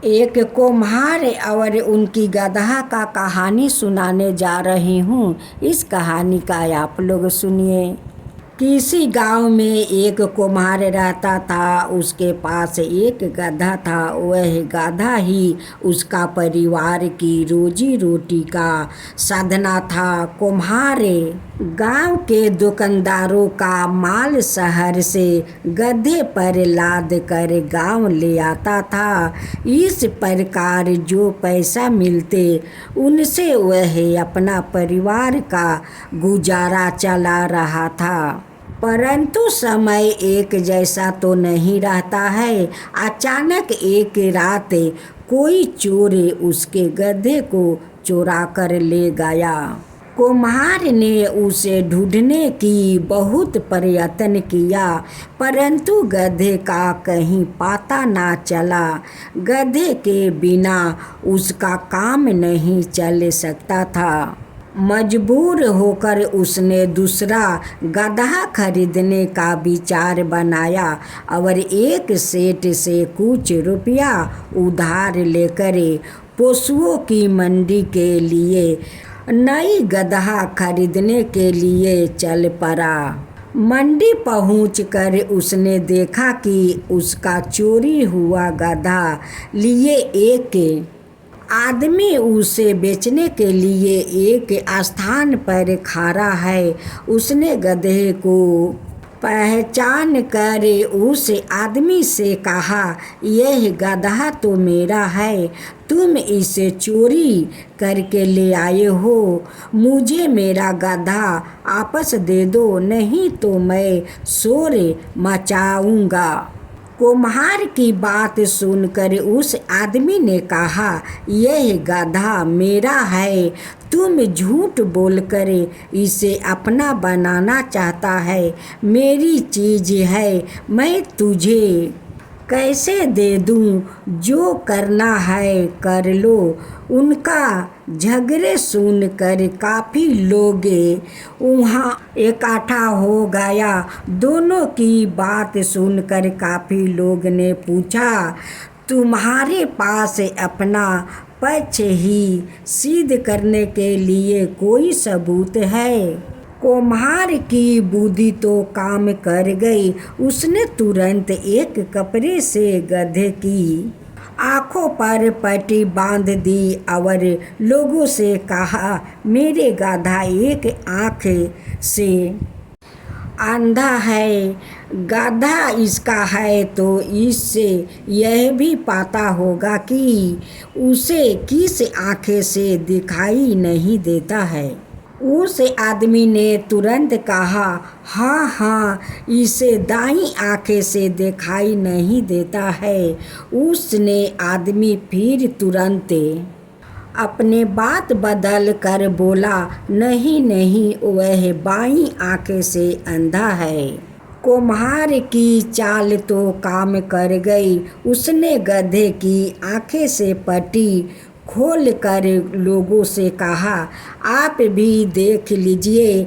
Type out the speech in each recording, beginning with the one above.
एक कुम्हार और उनकी गदहा का कहानी सुनाने जा रही हूँ। इस कहानी का आप लोग सुनिए। किसी गांव में एक कुम्हार रहता था। उसके पास एक गधा था। वह गधा ही उसका परिवार की रोजी रोटी का साधना था। कुम्हार गांव के दुकानदारों का माल शहर से गधे पर लाद कर गांव ले आता था। इस प्रकार जो पैसा मिलते उनसे वह अपना परिवार का गुजारा चला रहा था। परंतु समय एक जैसा तो नहीं रहता है। अचानक एक रात कोई चोर उसके गधे को चुरा कर ले गया। कुम्हार ने उसे ढूंढने की बहुत प्रयत्न किया, परंतु गधे का कहीं पता ना चला। गधे के बिना उसका काम नहीं चल सकता था। मजबूर होकर उसने दूसरा गधा खरीदने का विचार बनाया और एक सेठ से कुछ रुपया उधार लेकर पशुओं की मंडी के लिए नई गधा खरीदने के लिए चल पड़ा। मंडी पहुंचकर उसने देखा कि उसका चोरी हुआ गधा लिए एक आदमी उसे बेचने के लिए एक स्थान पर खड़ा है। उसने गधे को पहचान कर उस आदमी से कहा, यह गधा तो मेरा है, तुम इसे चोरी करके ले आए हो। मुझे मेरा गधा वापस दे दो, नहीं तो मैं शोर मचाऊंगा। कुम्हार की बात सुनकर उस आदमी ने कहा, यह गधा मेरा है, तुम झूठ बोलकर इसे अपना बनाना चाहता है। मेरी चीज है, मैं तुझे कैसे दे दूं? जो करना है कर लो। उनका झगड़े सुनकर काफी लोग वहाँ इकट्ठा हो गया। दोनों की बात सुनकर काफी लोग ने पूछा, तुम्हारे पास अपना पक्ष ही सिद्ध करने के लिए कोई सबूत है? कुम्हार की बुद्धि तो काम कर गई। उसने तुरंत एक कपड़े से गधे की आंखों पर पट्टी बांध दी और लोगों से कहा, मेरे गधा एक आंख से अंधा है। गधा इसका है तो इससे यह भी पता होगा कि उसे किस आंखें से दिखाई नहीं देता है। उस आदमी ने तुरंत कहा, हाँ हाँ, इसे दाईं आंखें से दिखाई नहीं देता है। उसने आदमी फिर तुरंत अपने बात बदल कर बोला, नहीं नहीं, वह बाईं आंखें से अंधा है। कुम्हार की चाल तो काम कर गई। उसने गधे की आंखें से पट्टी खोल कर लोगों से कहा, आप भी देख लीजिए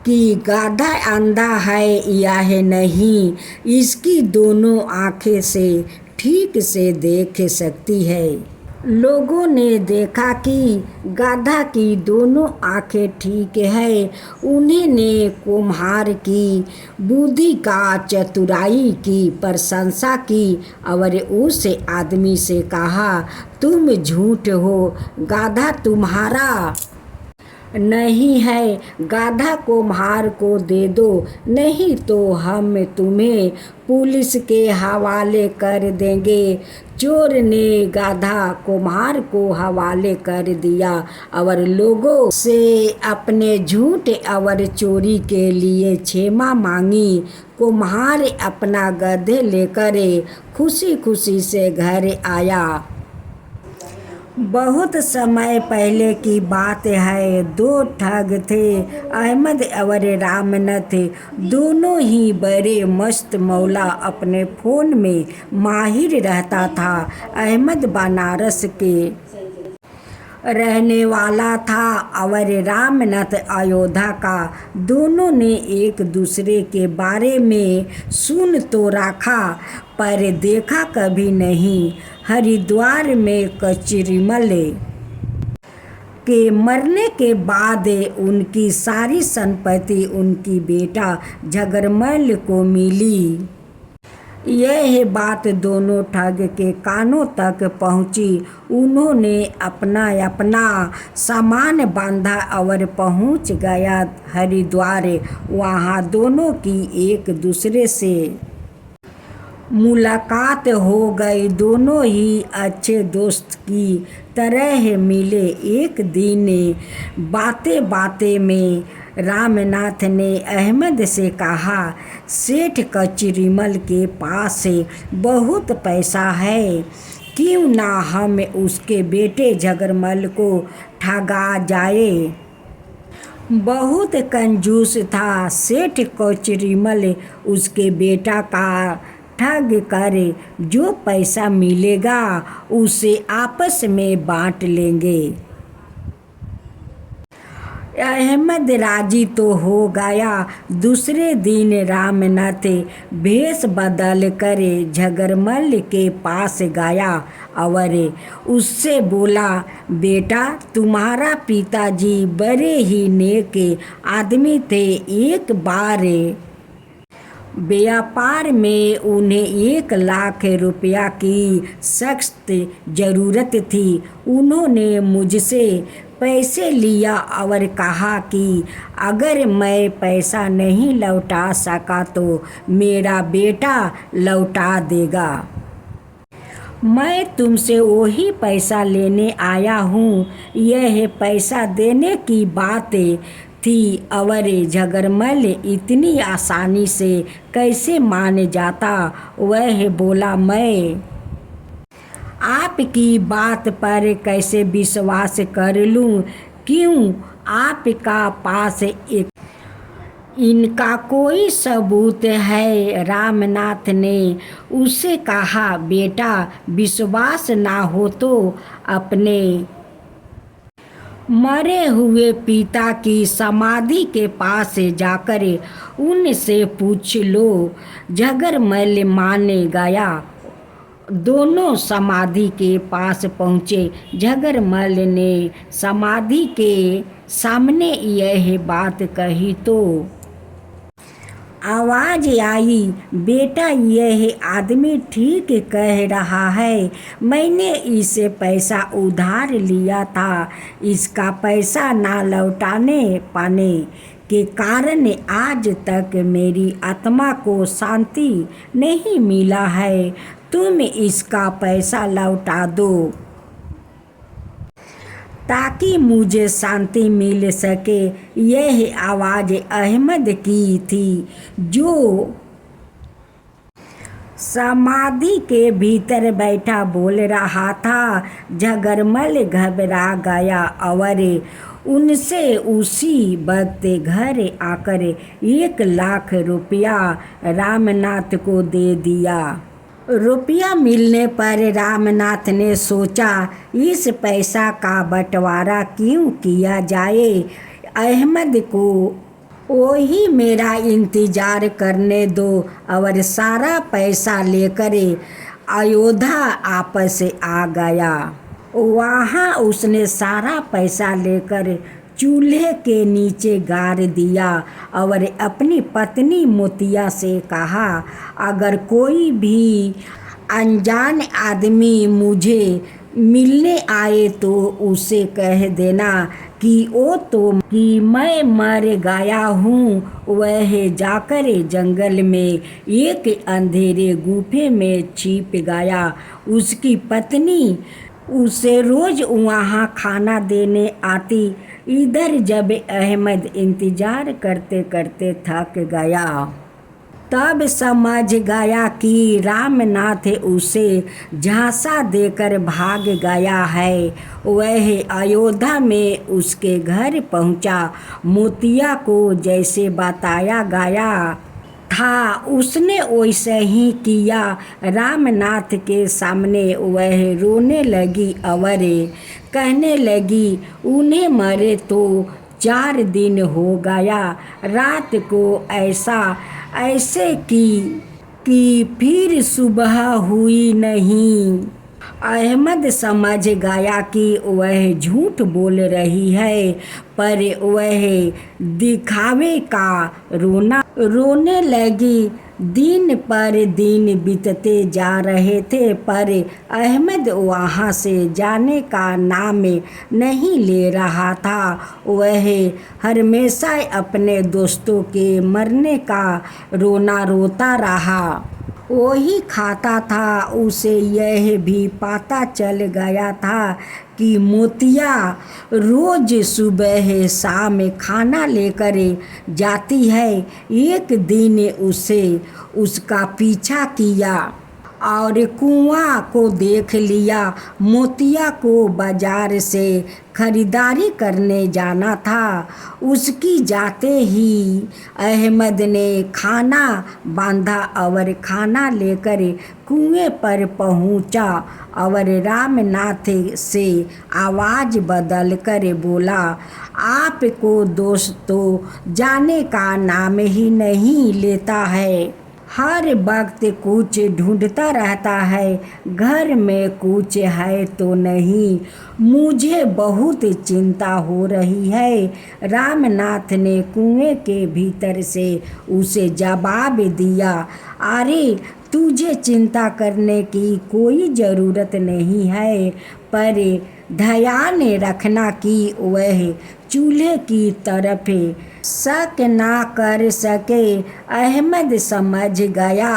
कि गधा अंधा है या नहीं। इसकी दोनों आंखें से ठीक से देख सकती है। लोगों ने देखा कि गधा की दोनों आंखें ठीक है। उन्होंने कुम्हार की बुद्धि का चतुराई की प्रशंसा की और उस आदमी से कहा, तुम झूठ हो, गधा तुम्हारा नहीं है। गधा कुम्हार को दे दो, नहीं तो हम तुम्हें पुलिस के हवाले कर देंगे। चोर ने गधा कुम्हार को हवाले कर दिया और लोगों से अपने झूठ और चोरी के लिए क्षमा मांगी। कुम्हार अपना गधे लेकर खुशी खुशी से घर आया। बहुत समय पहले की बात है। दो ठग थे, अहमद और रामनाथ। दोनों ही बड़े मस्त मौला अपने फोन में माहिर रहता था। अहमद बनारस के रहने वाला था और रामनाथ अयोध्या का। दोनों ने एक दूसरे के बारे में सुन तो रखा पर देखा कभी नहीं। हरिद्वार में कचरीमल के मरने के बाद उनकी सारी संपत्ति उनकी बेटा झगरमल को मिली। यह बात दोनों ठग के कानों तक पहुंची। उन्होंने अपना अपना सामान बांधा और पहुंच गया हरिद्वार। वहां दोनों की एक दूसरे से मुलाकात हो गई। दोनों ही अच्छे दोस्त की तरह मिले। एक दिन बातें बातें में रामनाथ ने अहमद से कहा, सेठ कचरीमल के पास बहुत पैसा है, क्यों ना हम उसके बेटे झगरमल को ठगा जाए। बहुत कंजूस था सेठ कचरीमल। उसके बेटा का ठग कर जो पैसा मिलेगा उसे आपस में बांट लेंगे। अहमद राजी तो हो गया। दूसरे दिन रामनाथ भेष बदल कर झगरमल के पास गया और उससे बोला, बेटा तुम्हारा पिताजी बड़े ही नेक आदमी थे। एक बार व्यापार में उन्हें 1 लाख रुपया की सख्त ज़रूरत थी। उन्होंने मुझसे पैसे लिया और कहा कि अगर मैं पैसा नहीं लौटा सका तो मेरा बेटा लौटा देगा। मैं तुमसे वही पैसा लेने आया हूँ। यह पैसा देने की बात थी और झगरमल इतनी आसानी से कैसे मान जाता। वह बोला, मैं आपकी बात पर कैसे विश्वास कर लूं? क्यों आपका पास इनका कोई सबूत है? रामनाथ ने उससे कहा, बेटा विश्वास ना हो तो अपने मरे हुए पिता की समाधि के पास जाकर उनसे पूछ लो। झगरमल माने गया। दोनों समाधि के पास पहुँचे। झगरमल ने समाधि के सामने यह बात कही तो आवाज़ आई, बेटा यह आदमी ठीक कह रहा है। मैंने इससे पैसा उधार लिया था। इसका पैसा ना लौटाने पाने के कारण आज तक मेरी आत्मा को शांति नहीं मिला है। तुम इसका पैसा लौटा दो ताकि मुझे शांति मिल सके। यह आवाज़ अहमद की थी जो समाधि के भीतर बैठा बोल रहा था। झगरमल घबरा गया और उनसे उसी वक्त घर आकर 1 लाख रुपया रामनाथ को दे दिया। रुपया मिलने पर रामनाथ ने सोचा, इस पैसा का बंटवारा क्यों किया जाए। अहमद को वही मेरा इंतज़ार करने दो और सारा पैसा लेकर अयोध्या आपस आ गया। वहाँ उसने सारा पैसा लेकर चूल्हे के नीचे गाड़ दिया और अपनी पत्नी मोतिया से कहा, अगर कोई भी अनजान आदमी मुझे मिलने आए तो उसे कह देना कि मैं मर गया हूँ। वह जाकर जंगल में एक अंधेरे गुफे में छिप गया। उसकी पत्नी उसे रोज वहाँ खाना देने आती। इधर जब अहमद इंतजार करते करते थक गया तब समझ गया कि रामनाथ उसे झांसा देकर भाग गया है। वह अयोध्या में उसके घर पहुंचा। मोतिया को जैसे बताया गया था उसने वैसे ही किया। रामनाथ के सामने वह रोने लगी और कहने लगी, उन्हें मरे तो 4 दिन हो गया। रात को ऐसे कि फिर सुबह हुई नहीं। अहमद समझ गया कि वह झूठ बोल रही है, पर वह दिखावे का रोने लगी। दिन पर दिन बीतते जा रहे थे, पर अहमद वहाँ से जाने का नाम नहीं ले रहा था। वह हमेशा अपने दोस्तों के मरने का रोना रोता रहा। वही खाता था। उसे यह भी पता चल गया था कि मोतिया रोज सुबह शाम खाना लेकर जाती है। एक दिन उसे उसका पीछा किया और कुआं को देख लिया। मोतिया को बाजार से खरीदारी करने जाना था। उसकी जाते ही अहमद ने खाना बांधा और खाना लेकर कुएं पर पहुंचा और रामनाथ से आवाज़ बदल कर बोला, आपको दोस्तों जाने का नाम ही नहीं लेता है। हर वक्त कुछ ढूंढता रहता है, घर में कुछ है तो नहीं। मुझे बहुत चिंता हो रही है। रामनाथ ने कुएं के भीतर से उसे जवाब दिया, अरे तुझे चिंता करने की कोई ज़रूरत नहीं है, पर ध्यान रखना कि वह चूल्हे की तरफ शक ना कर सके। अहमद समझ गया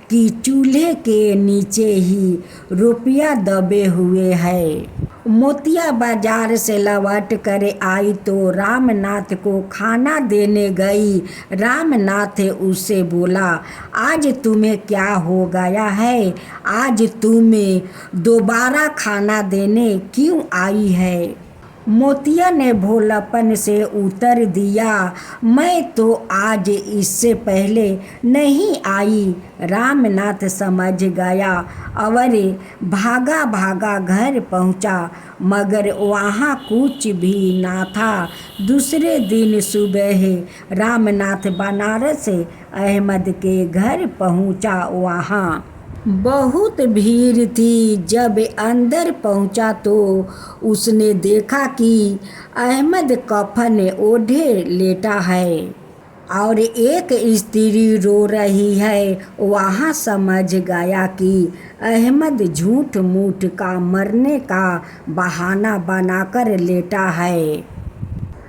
कि चूल्हे के नीचे ही रुपया दबे हुए है। मोतिया बाजार से लौट कर आई तो रामनाथ को खाना देने गई। रामनाथ उससे बोला, आज तुम्हें क्या हो गया है? आज तुम्हें दोबारा खाना देने क्यों आई है? मोतिया ने भोलापन से उत्तर दिया, मैं तो आज इससे पहले नहीं आई। रामनाथ समझ गया और भागा भागा घर पहुंचा, मगर वहाँ कुछ भी ना था। दूसरे दिन सुबह रामनाथ बनारस अहमद के घर पहुंचा। वहाँ बहुत भीड़ थी। जब अंदर पहुंचा तो उसने देखा कि अहमद कफन ओढ़े लेटा है और एक स्त्री रो रही है। वहाँ समझ गया कि अहमद झूठ मूठ का मरने का बहाना बनाकर लेटा है,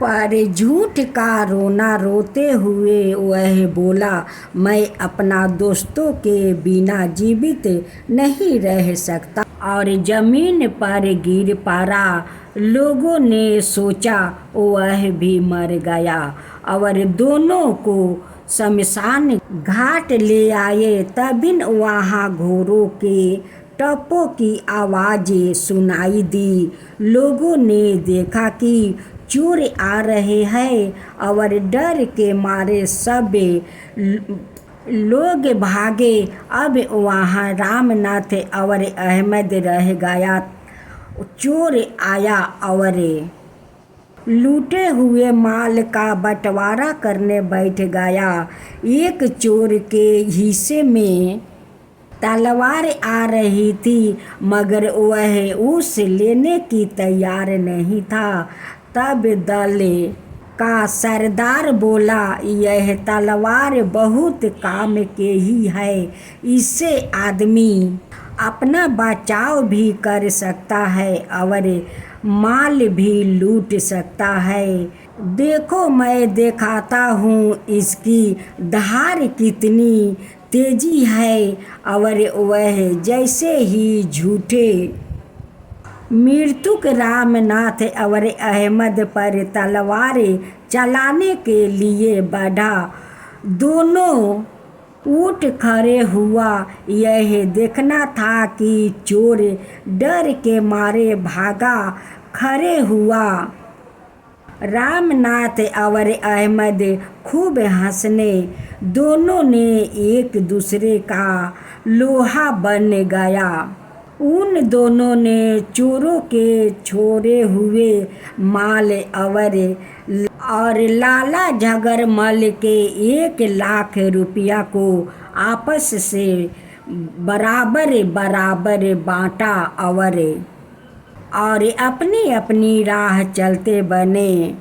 पर झूठ का रोना रोते हुए वह बोला, मैं अपना दोस्तों के बिना जीवित नहीं रह सकता, और जमीन पर गिर पड़ा। लोगों ने सोचा वह भी मर गया और दोनों को शमशान घाट ले आए। तभी वहाँ घोड़ों के टप्पों की आवाज़ें सुनाई दी। लोगों ने देखा कि चोर आ रहे हैं और डर के मारे सब लोग भागे। अब वहाँ रामनाथ और अहमद रह गया। चोर आया और लूटे हुए माल का बंटवारा करने बैठ गया। एक चोर के हिस्से में तलवार आ रही थी, मगर वह उस लेने की तैयार नहीं था। तब दल का सरदार बोला, यह तलवार बहुत काम के ही है, इससे आदमी अपना बचाव भी कर सकता है और माल भी लूट सकता है। देखो मैं दिखाता हूँ इसकी धार कितनी तेजी है। और वह जैसे ही झूठे मृतक रामनाथ और अहमद पर तलवार चलाने के लिए बढ़ा। दोनों उठ खड़े हुआ। यह देखना था कि चोर डर के मारे भागा खड़े हुआ। रामनाथ और अहमद खूब हंसने। दोनों ने एक दूसरे का लोहा बन गया। उन दोनों ने चोरों के छोड़े हुए माल और लाला झगरमल के 1 लाख रुपया को आपस से बराबर बराबर बाँटा और अपनी अपनी राह चलते बने।